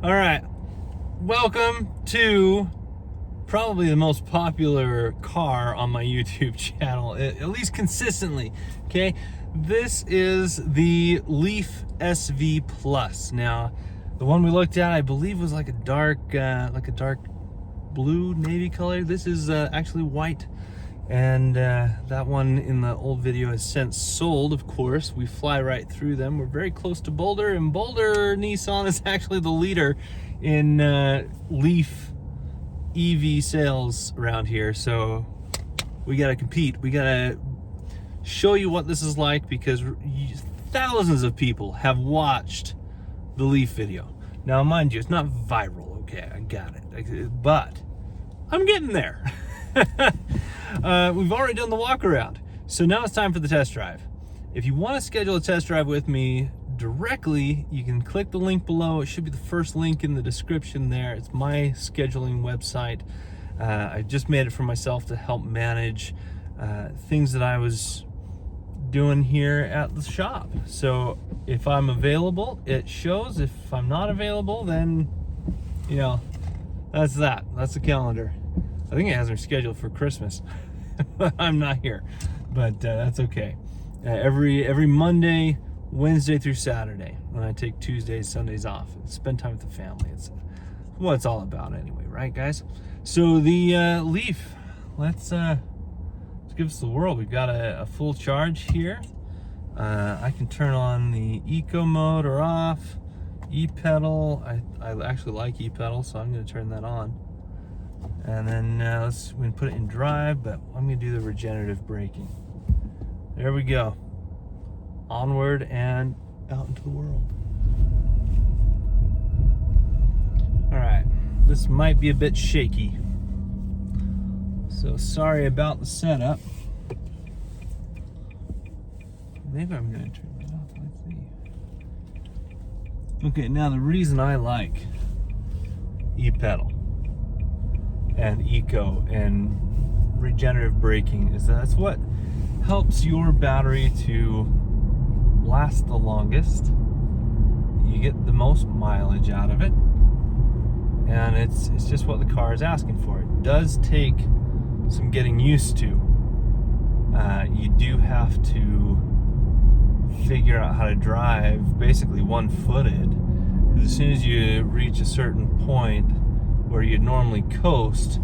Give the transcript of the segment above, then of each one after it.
All right, welcome to probably the most popular car on my YouTube channel, at least consistently. Okay, this is the Leaf SV Plus. Now, the one we looked at, I believe, was like a dark blue navy color. This is actually white. And that one in the old video has since sold, of course. We fly right through them. We're very close to Boulder, and Boulder Nissan is actually the leader in Leaf EV sales around here. So we gotta compete. We gotta show you what this is like, because thousands of people have watched the Leaf video. Now, mind you, it's not viral, okay? I got it. But I'm getting there. We've already done the walk around, so now it's time for the test drive. If you want to schedule a test drive with me directly, you can click the link below. It should be the first link in the description there. It's my scheduling website. I just made it for myself to help manage things that I was doing here at the shop. So if I'm available, it shows. If I'm not available, then that's the calendar. I think it has me scheduled for Christmas. I'm not here, but that's okay. Every Monday, Wednesday through Saturday, when I take Tuesdays, Sundays off, spend time with the family. It's what it's all about anyway, right, guys? So the Leaf, let's give us the world. We've got a full charge here. I can turn on the eco mode or off. E-pedal. I actually like e-pedal, so I'm going to turn that on. And then we can put it in drive, but I'm going to do the regenerative braking. There we go. Onward and out into the world. All right, this might be a bit shaky, so sorry about the setup. Maybe I'm going to turn it off. Let's see. Okay, now the reason I like e-pedal and eco and regenerative braking is that's what helps your battery to last the longest. You get the most mileage out of it, and it's just what the car is asking for. It does take some getting used to. You do have to figure out how to drive basically one-footed, because as soon as you reach a certain point where you'd normally coast,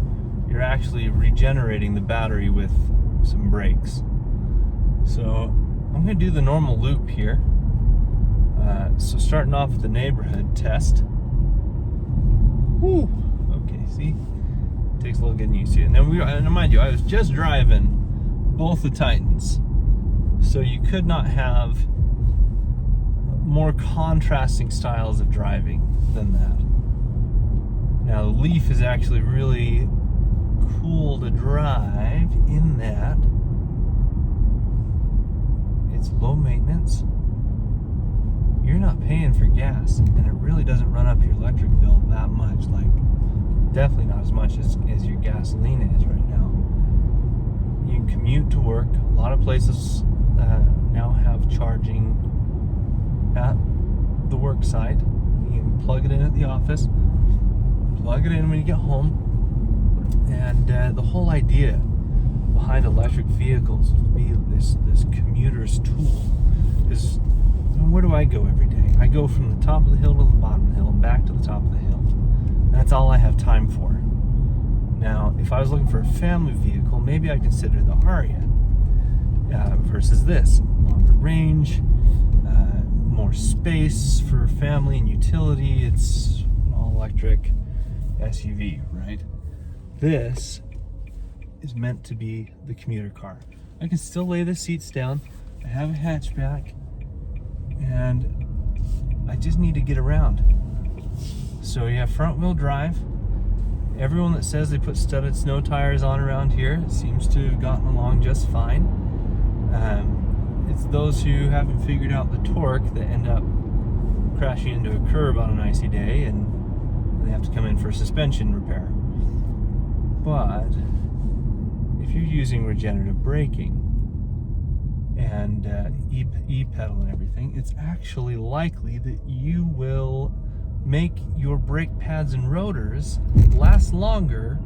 you're actually regenerating the battery with some brakes. So I'm going to do the normal loop here. So starting off with the neighborhood test. Woo! Okay, see? It takes a little getting used to it. And then and mind you, I was just driving both the Titans, so you could not have more contrasting styles of driving than that. Now, the Leaf is actually really cool to drive in that it's low maintenance. You're not paying for gas, and it really doesn't run up your electric bill that much. Like, definitely not as much as your gasoline is right now. You can commute to work. A lot of places now have charging at the work site. You can plug it in at the office, plug it in when you get home. And the whole idea behind electric vehicles would be this commuter's tool. Because where do I go every day? I go from the top of the hill to the bottom of the hill and back to the top of the hill. That's all I have time for. Now, if I was looking for a family vehicle, maybe I'd consider the Aria versus this. Longer range, more space for family and utility. It's an all-electric SUV, right? This is meant to be the commuter car. I can still lay the seats down. I have a hatchback, and I just need to get around. So you have front wheel drive. Everyone that says they put studded snow tires on around here seems to have gotten along just fine. It's those who haven't figured out the torque that end up crashing into a curb on an icy day, and they have to come in for suspension repair. But if you're using regenerative braking and e-pedal and everything, it's actually likely that you will make your brake pads and rotors last longer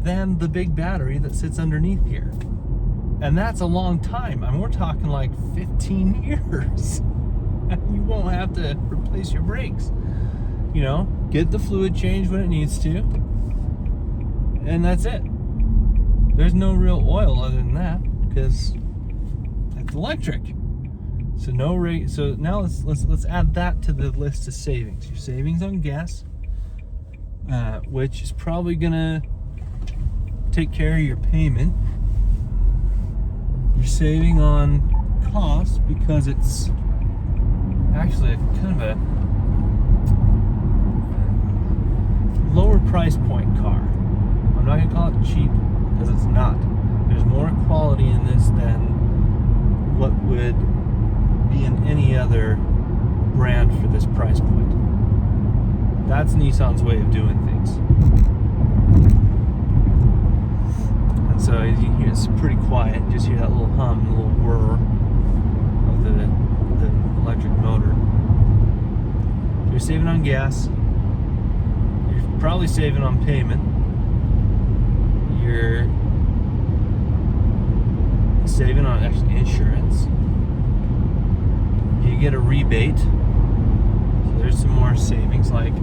than the big battery that sits underneath here. And that's a long time. I mean, we're talking like 15 years. You won't have to replace your brakes. You know, get the fluid changed when it needs to, and that's it. There's no real oil other than that because it's electric. So no rate. So now let's add that to the list of savings. Your savings on gas, which is probably gonna take care of your payment. You're saving on cost because it's actually kind of a lower price point car. I'm not gonna call it cheap because it's not. There's more quality in this than what would be in any other brand for this price point. That's Nissan's way of doing things. And so as you hear, it's pretty quiet. You just hear that little hum, a little whir of the electric motor. You're saving on gas. You're probably saving on payment. You're saving on actually insurance. You get a rebate. So there's some more savings. Like,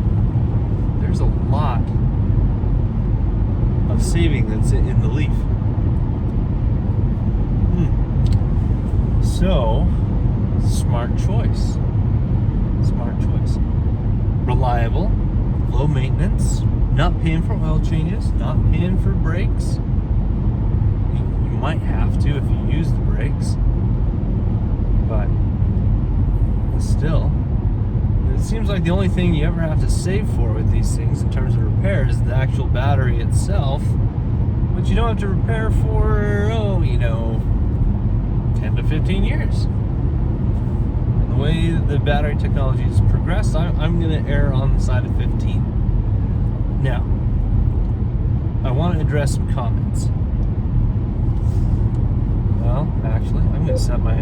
there's a lot of saving that's in the Leaf. So, smart choice. Smart choice. Reliable, low maintenance, not paying for oil changes, not paying for brakes. You might have to if you use the brakes, but still, it seems like the only thing you ever have to save for with these things in terms of repair is the actual battery itself, which you don't have to repair for, 10 to 15 years. And the way the battery technology has progressed, I'm going to err on the side of 15. Now, I want to address some comments. Well, actually, I'm going to set my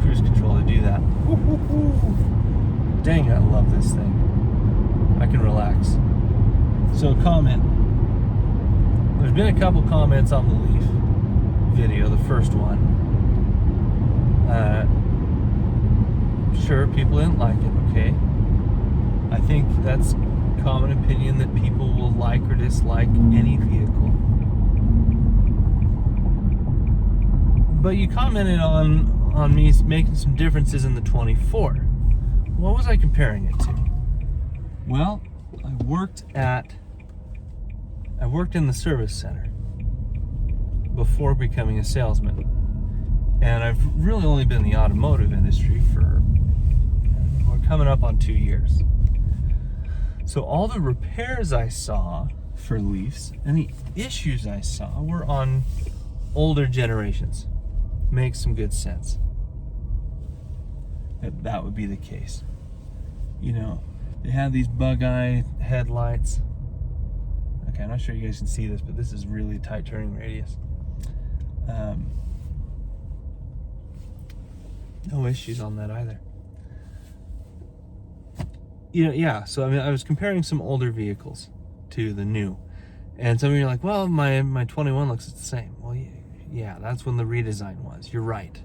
cruise control to do that. Dang, I love this thing. I can relax. So, comment. There's been a couple comments on the Leaf video, the first one. Sure, people didn't like it, okay? I think that's common opinion that people will like or dislike any vehicle. But you commented on me making some differences in the 24. What was I comparing it to? Well, I worked in the service center before becoming a salesman. And I've really only been in the automotive industry for, we're coming up on 2 years. So all the repairs I saw for Leafs and the issues I saw were on older generations. Makes some good sense that would be the case. You know, they have these bug-eye headlights. Okay, I'm not sure you guys can see this, but this is really tight turning radius. No issues on that either. Yeah, so I mean, I was comparing some older vehicles to the new. And some of you are like, well, my 21 looks the same. Well, yeah, that's when the redesign was. You're right.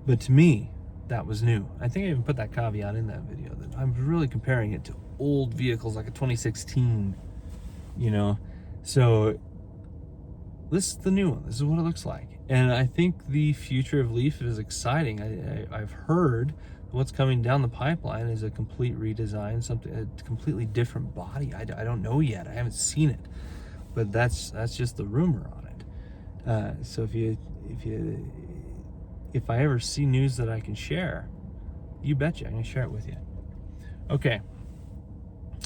But to me, that was new. I think I even put that caveat in that video, that I'm really comparing it to old vehicles like a 2016, So this is the new one. This is what it looks like. And I think the future of Leaf is exciting. I've heard what's coming down the pipeline is a complete redesign, a completely different body. I don't know yet. I haven't seen it, but that's just the rumor on it. So if I ever see news that I can share, you betcha, I'm gonna share it with you. Okay,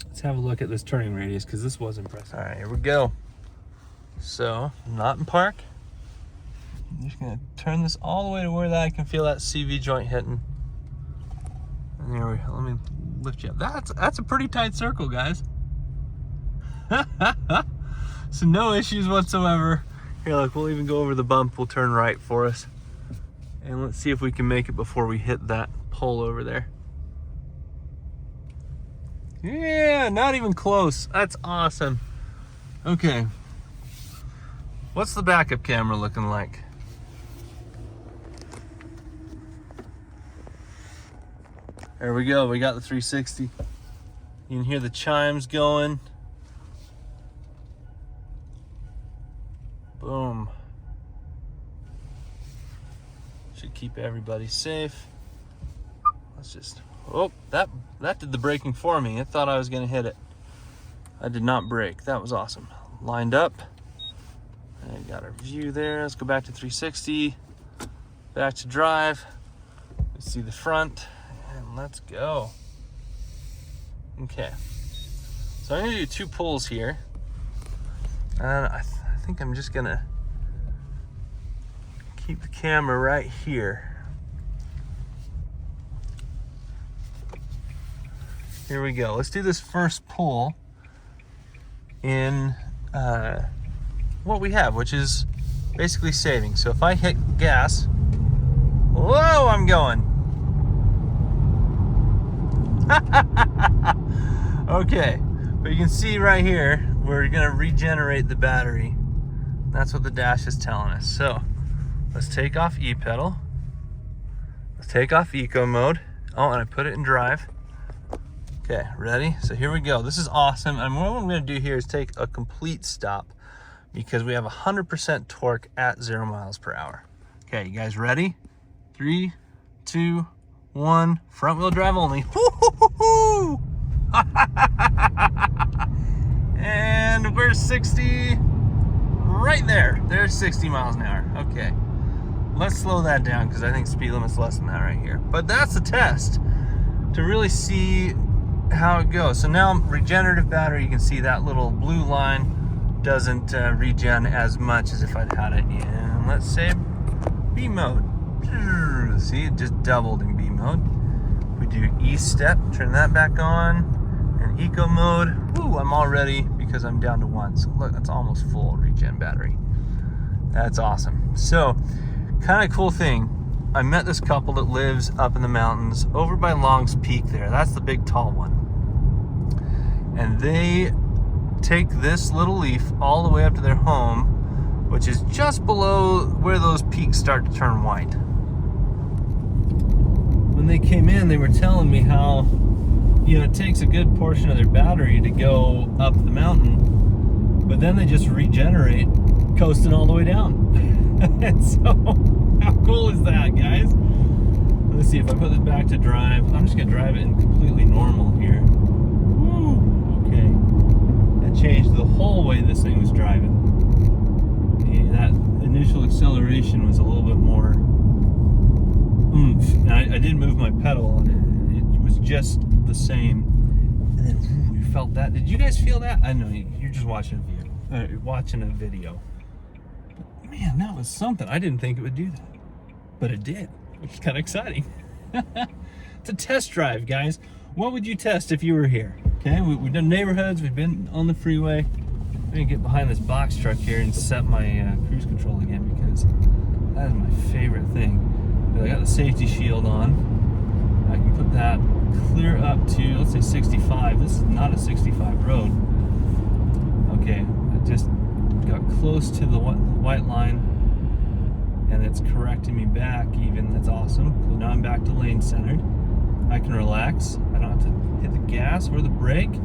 let's have a look at this turning radius because this was impressive. All right, here we go. So, not in park. I'm just gonna turn this all the way to where I can feel that CV joint hitting. And there we go. Let me lift you up. That's a pretty tight circle, guys. So no issues whatsoever. Here, look, we'll even go over the bump. We'll turn right for us. And let's see if we can make it before we hit that pole over there. Yeah, not even close. That's awesome. Okay. What's the backup camera looking like? There we go. We got the 360. You can hear the chimes going. Boom. Should keep everybody safe. Let's just, oh, that did the braking for me. I thought I was gonna hit it. I did not brake. That was awesome. Lined up. I got our view there. Let's go back to 360. Back to drive. Let's see the front. And let's go. Okay. So I'm gonna do 2 pulls here. And I think I'm just gonna keep the camera right here. Here we go. Let's do this first pull in what we have, which is basically saving. So if I hit gas, whoa, I'm going. Okay, but you can see right here, we're gonna regenerate the battery. That's what the dash is telling us. So let's take off E-pedal. Let's take off eco mode. Oh, and I put it in drive. Okay, ready? So here we go. This is awesome. And what I'm gonna do here is take a complete stop because we have 100% torque at 0 miles per hour. Okay, you guys ready? 3, 2, 1, front wheel drive only. Woo-hoo-hoo-hoo! And we're 60, right there. There's 60 miles an hour. Okay, let's slow that down because I think speed limit's less than that right here. But that's a test to really see how it goes. So now regenerative battery, you can see that little blue line doesn't regen as much as if I'd had it in, let's say, B mode. See, it just doubled in B mode. We do E step, turn that back on, and eco mode. Woo, I'm all ready because I'm down to 1. So look, that's almost full regen battery. That's awesome. So, kind of cool thing. I met this couple that lives up in the mountains over by Long's Peak there. That's the big tall one. And they take this little leaf all the way up to their home, which is just below where those peaks start to turn white. When they came in, they were telling me how, you know, it takes a good portion of their battery to go up the mountain, but then they just regenerate, coasting all the way down. And so, how cool is that, guys? Let's see if I put this back to drive. I'm just gonna drive it in completely normal here. Woo, okay. That changed the whole way this thing was driving. That initial acceleration was a little bit more oomph. Now, I didn't move my pedal, and it was just the same. And then you felt that. Did you guys feel that? I know you're just watching a video. But man, that was something. I didn't think it would do that, but it did. It's kind of exciting. It's a test drive, guys. What would you test if you were here? Okay, we've done neighborhoods. We've been on the freeway. I'm gonna get behind this box truck here and set my cruise control again because that is my favorite thing. I got the safety shield on. I can put that clear up to, let's say, 65. This is not a 65 road. Okay, I just got close to the white line and it's correcting me back even. That's awesome. So now I'm back to lane centered. I can relax. I don't have to hit the gas or the brake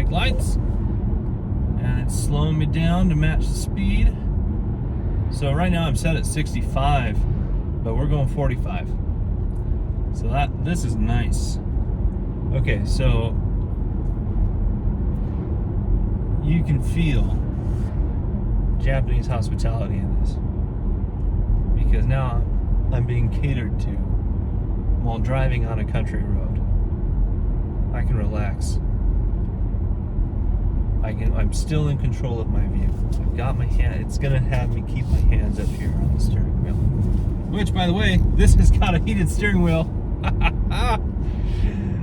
lights. And it's slowing me down to match the speed. So right now I'm set at 65. But we're going 45. So this is nice. Okay, so you can feel Japanese hospitality in this. Because now I'm being catered to while driving on a country road. I can relax. I'm still in control of my vehicle. I've got my hand. It's gonna have me keep my hands up here on the steering wheel. Which, by the way, this has got a heated steering wheel.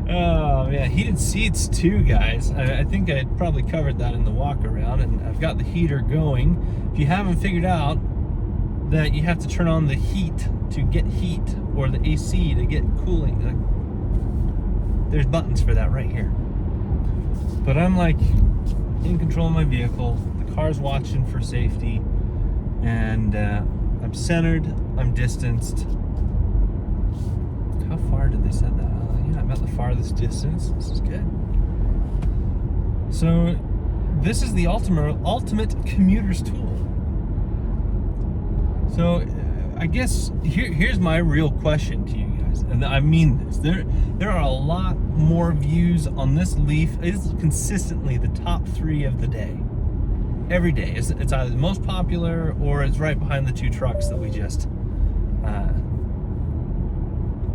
Oh man, heated seats too, guys. I think I probably covered that in the walk around, and I've got the heater going. If you haven't figured out that you have to turn on the heat to get heat, or the AC to get cooling, there's buttons for that right here. But I'm like in control of my vehicle. The car's watching for safety, and I'm centered. I'm distanced. How far did they set that? Yeah, I'm at the farthest distance. This is good. So this is the ultimate commuter's tool. So I guess here's my real question to you guys, and I mean this. There are a lot more views on this Leaf. It's consistently the top 3 of the day. Every day. It's either the most popular or it's right behind the 2 trucks that we just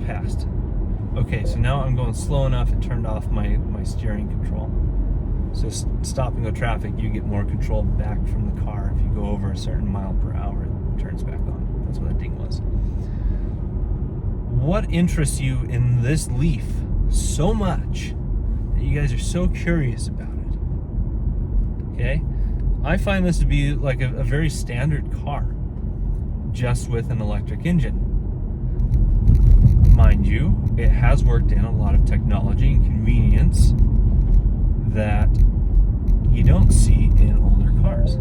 passed. Okay, so now I'm going slow enough. It turned off my steering control. So stop and go traffic, you get more control back from the car. If you go over a certain mile per hour, it turns back on. That's what that ding was. What interests you in this Leaf so much that you guys are so curious about it? Okay? I find this to be like a very standard car, just with an electric engine. Mind you, it has worked in a lot of technology and convenience that you don't see in older cars.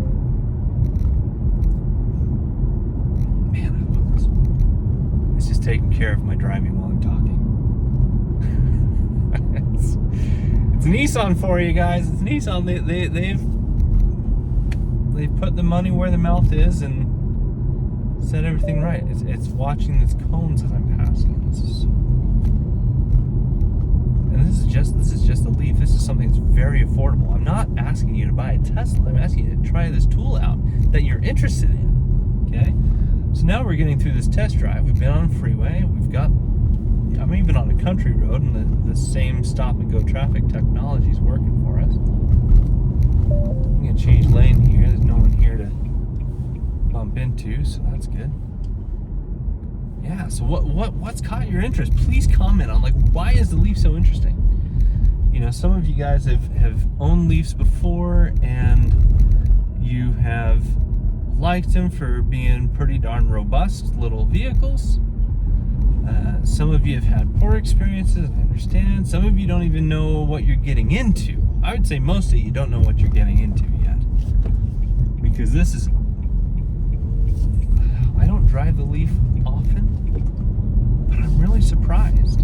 Man, I love this. It's just taking care of my driving while I'm talking. it's Nissan for you guys. It's Nissan. They've put the money where the mouth is and set everything right. It's watching its cones as I'm passing. This is just a Leaf. This is something that's very affordable. I'm not asking you to buy a Tesla. I'm asking you to try this tool out that you're interested in. Okay? So now we're getting through this test drive. We've been on a freeway. I'm even on a country road, and the same stop and go traffic technology is working for us. I'm gonna change lane here. There's no one here to bump into, so that's good. Yeah, so what's caught your interest? Please comment on, like, why is the Leaf so interesting? You know, some of you guys have owned Leafs before, and you have liked them for being pretty darn robust little vehicles. Some of you have had poor experiences, I understand. Some of you don't even know what you're getting into. I would say most of you don't know what you're getting into yet. Because this is... I don't drive the Leaf often, but I'm really surprised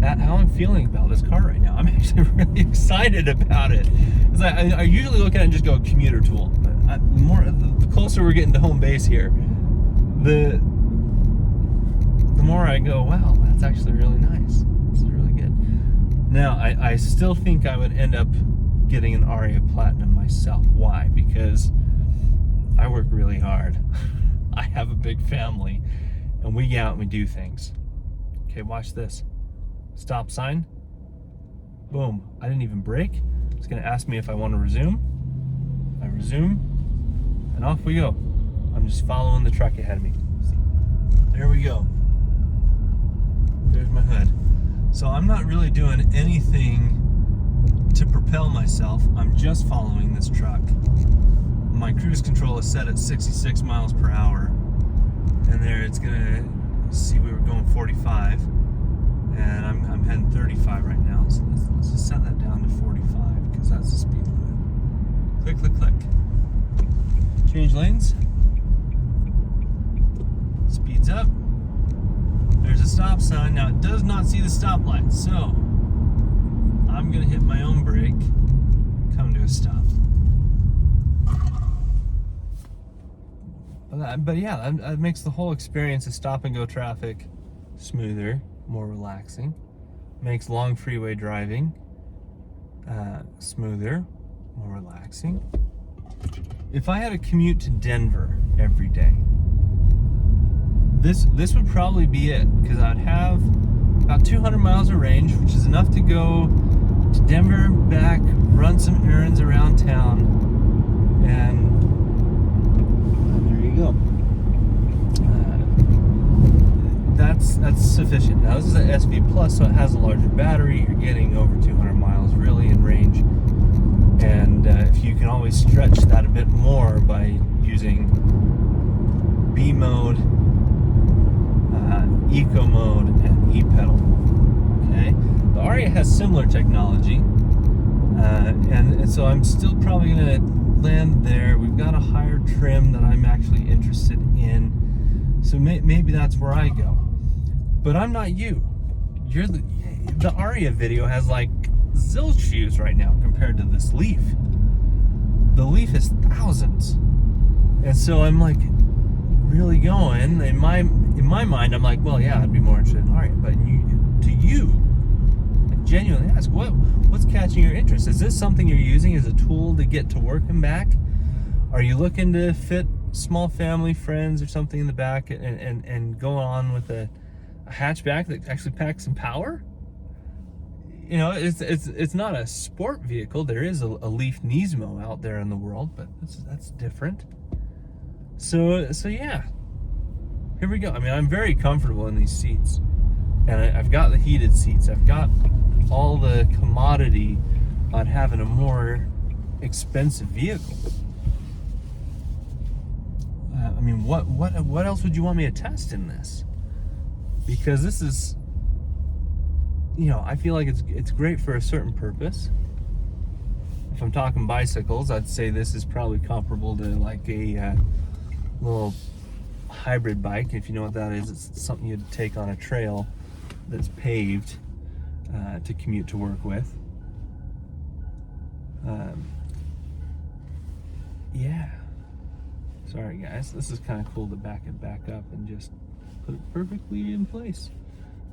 at how I'm feeling about this car right now. I'm actually really excited about it. Because I usually look at it and just go commuter tool. The closer we're getting to home base here, the more I go, wow, that's actually really nice. This is really good. Now, I still think I would end up getting an Aria Platinum myself. Why? Because I work really hard. I have a big family, and we get out and we do things. Okay, watch this. Stop sign. Boom. I didn't even brake. It's going to ask me if I want to resume. I resume, and off we go. I'm just following the truck ahead of me. There we go. There's my hood. So I'm not really doing anything to propel myself. I'm just following this truck. My cruise control is set at 66 miles per hour, and there it's gonna see we were going 45, and I'm heading 35 right now. So let's just set that down to 45 because that's the speed limit. Click, click, click. Change lanes. Speeds up. There's a stop sign. Now it does not see the stoplight, so I'm gonna hit my own brake, come to a stop. But yeah, that makes the whole experience of stop and go traffic smoother, more relaxing. Makes long freeway driving smoother, more relaxing. If I had a commute to Denver every day, this would probably be it, because I'd have about 200 miles of range, which is enough to go to Denver, back, run some errands around town, and there you go. That's sufficient. Now this is an SV Plus, so it has a larger battery. You're getting over 200 miles really in range, and if you can always stretch that a bit more by using B mode, Eco mode, and E pedal. Okay, the Aria has similar technology, And so I'm still probably gonna land there. We've got a higher trim that I'm actually interested in, so maybe that's where I go. But I'm not you. You're the Aria video has like zilch views right now compared to this Leaf. The Leaf is thousands, and so I'm like really going in my mind. I'm like, well, yeah, I'd be more interested in Aria, but to you, I genuinely ask, what's catching your interest? Is this something you're using as a tool to get to work and back? Are you looking to fit small family, friends, or something in the back and go on with a hatchback that actually packs some power? You know, it's not a sport vehicle. There is a Leaf Nismo out there in the world, but that's different. So yeah, here we go. I mean, I'm very comfortable in these seats, and I've got the heated seats. I've got all the commodity on having a more expensive vehicle. I mean, what else would you want me to test in this? Because this is, you know, I feel like it's great for a certain purpose. If I'm talking bicycles, I'd say this is probably comparable to like a little hybrid bike. If you know what that is, it's something you'd take on a trail that's paved to commute to work with. Yeah. Sorry guys, this is kind of cool to back it back up and just put it perfectly in place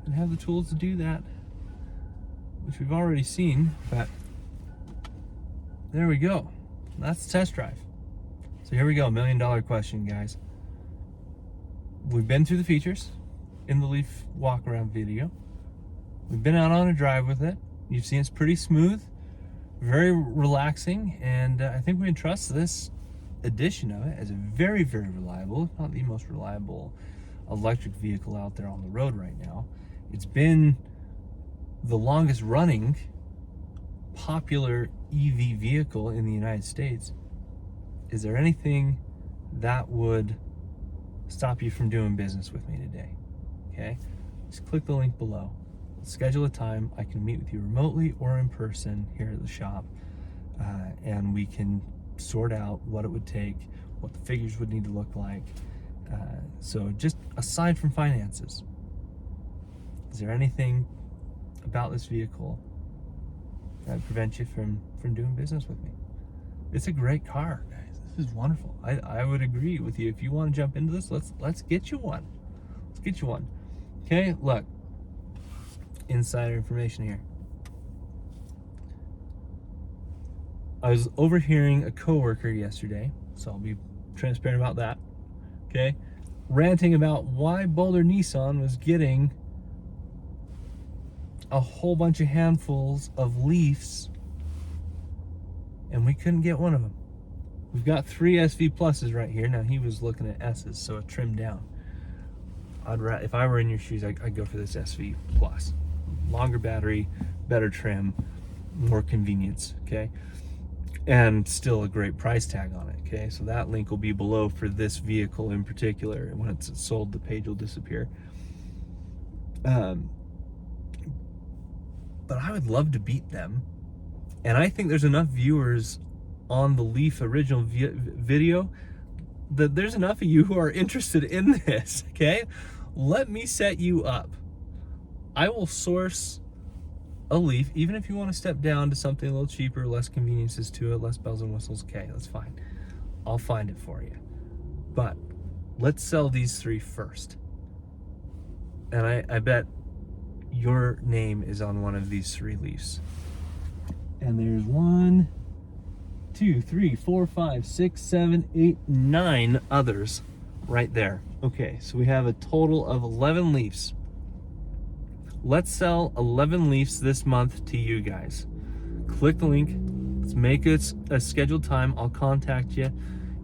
and have the tools to do that, which we've already seen, but there we go. That's the test drive. So here we go, $1 million question, guys. We've been through the features in the Leaf walk around video. We've been out on a drive with it. You've seen it's pretty smooth, very relaxing, and I think we can trust this edition of it as a very, very reliable, if not the most reliable electric vehicle out there on the road right now. It's been the longest running popular EV vehicle in the United States. Is there anything that would stop you from doing business with me today? Okay, just click the link below. Let's schedule a time. I can meet with you remotely or in person here at the shop, and we can sort out what it would take, what the figures would need to look like. So just aside from finances, is there anything about this vehicle that would prevent you from doing business with me? It's a great car, guys. This is wonderful. I would agree with you. If you want to jump into this, let's get you one. Let's get you one. Okay, look. Insider information here. I was overhearing a coworker yesterday, so I'll be transparent about that. Okay, ranting about why Boulder Nissan was getting a whole bunch of handfuls of Leafs, and we couldn't get one of them. We've got 3 SV Pluses right here. Now he was looking at S's, so it trimmed down. If I were in your shoes, I'd go for this SV Plus. Longer battery, better trim, more convenience. Okay. And still a great price tag on it, okay? So that link will be below for this vehicle in particular. And when it's sold, the page will disappear. But I would love to beat them. And I think there's enough viewers on the Leaf original video that there's enough of you who are interested in this, okay? Let me set you up. I will source a Leaf, even if you want to step down to something a little cheaper, less conveniences to it, less bells and whistles, okay, that's fine. I'll find it for you. But let's sell these 3 first. And I bet your name is on one of these 3 Leafs. And there's 1, 2, 3, 4, 5, 6, 7, 8, 9 others right there. Okay, so we have a total of 11 Leafs. Let's sell 11 Leafs this month to you guys. Click the link. Let's make a scheduled time. I'll contact you.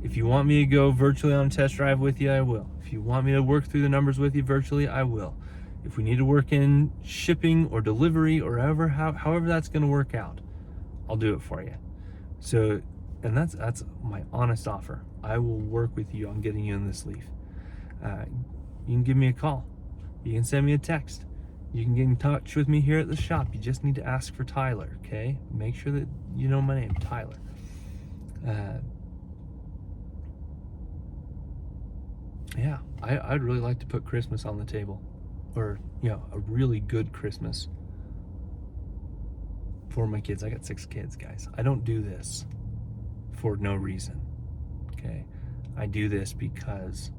If you want me to go virtually on a test drive with you, I will. If you want me to work through the numbers with you virtually, I will. If we need to work in shipping or delivery or however that's going to work out, I'll do it for you. So, and that's my honest offer. I will work with you on getting you in this Leaf. You can give me a call. You can send me a text. You can get in touch with me here at the shop. You just need to ask for Tyler, okay? Make sure that you know my name, Tyler. Yeah, I'd really like to put Christmas on the table, or a really good Christmas for my kids. I got 6 kids, guys. I don't do this for no reason, okay? I do this because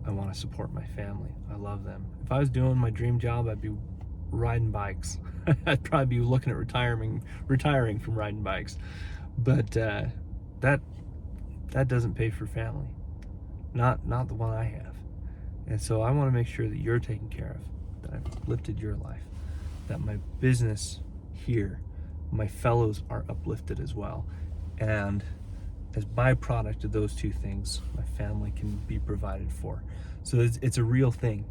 I want to support my family. I love them. If I was doing my dream job, I'd be riding bikes. I'd probably be looking at retiring from riding bikes. But that doesn't pay for family. Not the one I have. And so I want to make sure that you're taken care of, that I've lifted your life, that my business here, my fellows are uplifted as well. And as byproduct of those two things, my family can be provided for. So it's a real thing.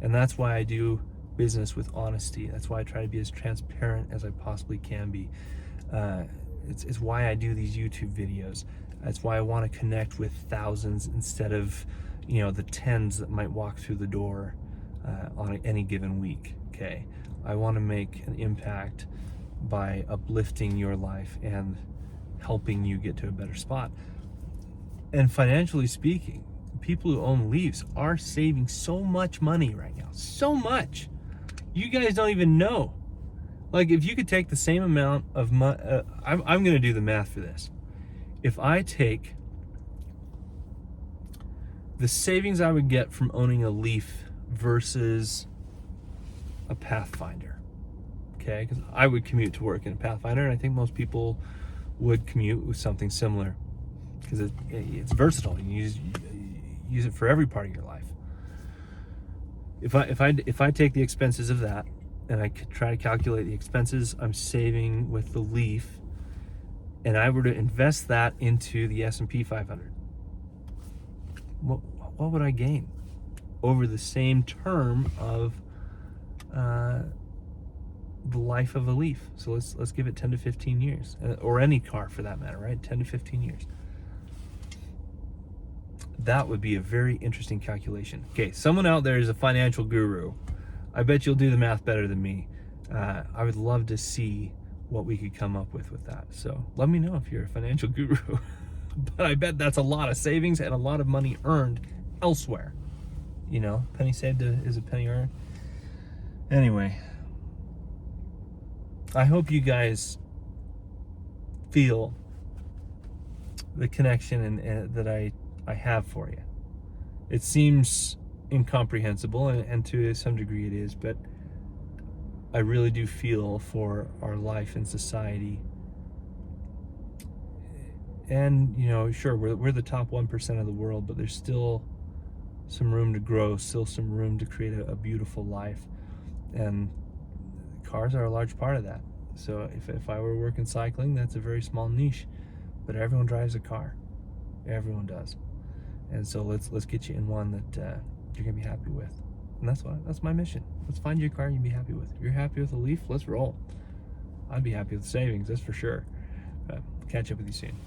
And that's why I do business with honesty. That's why I try to be as transparent as I possibly can be. It's why I do these YouTube videos. That's why I want to connect with thousands instead of, the tens that might walk through the door on any given week, okay? I want to make an impact by uplifting your life and helping you get to a better spot. And financially speaking, people who own Leafs are saving so much money right now. So much. You guys don't even know. Like, if you could take the same amount of money, I'm going to do the math for this. If I take the savings I would get from owning a Leaf versus a Pathfinder, okay? Because I would commute to work in a Pathfinder, and I think most people would commute with something similar because it's versatile. You can use it for every part of your life. If I take the expenses of that and I could try to calculate the expenses I'm saving with the Leaf, and I were to invest that into the S&P 500, what would I gain over the same term of the life of a Leaf? So let's give it 10 to 15 years, or any car for that matter, right? 10 to 15 years. That would be a very interesting calculation. Okay, someone out there is a financial guru. I bet you'll do the math better than me. I would love to see what we could come up with that. So let me know if you're a financial guru. But I bet that's a lot of savings and a lot of money earned elsewhere. Penny saved is a penny earned. Anyway, I hope you guys feel the connection and that I have for you. It seems incomprehensible, and to some degree it is, but I really do feel for our life in society. And sure, we're the top 1% of the world, but there's still some room to grow, still some room to create a beautiful life, and cars are a large part of that. So if I were working cycling, that's a very small niche, but everyone drives a car. Everyone does. And so let's get you in one that you're gonna be happy with. And that's my mission. Let's find you a car you can be happy with. If you're happy with a Leaf, let's roll. I'd be happy with savings, that's for sure. Catch up with you soon.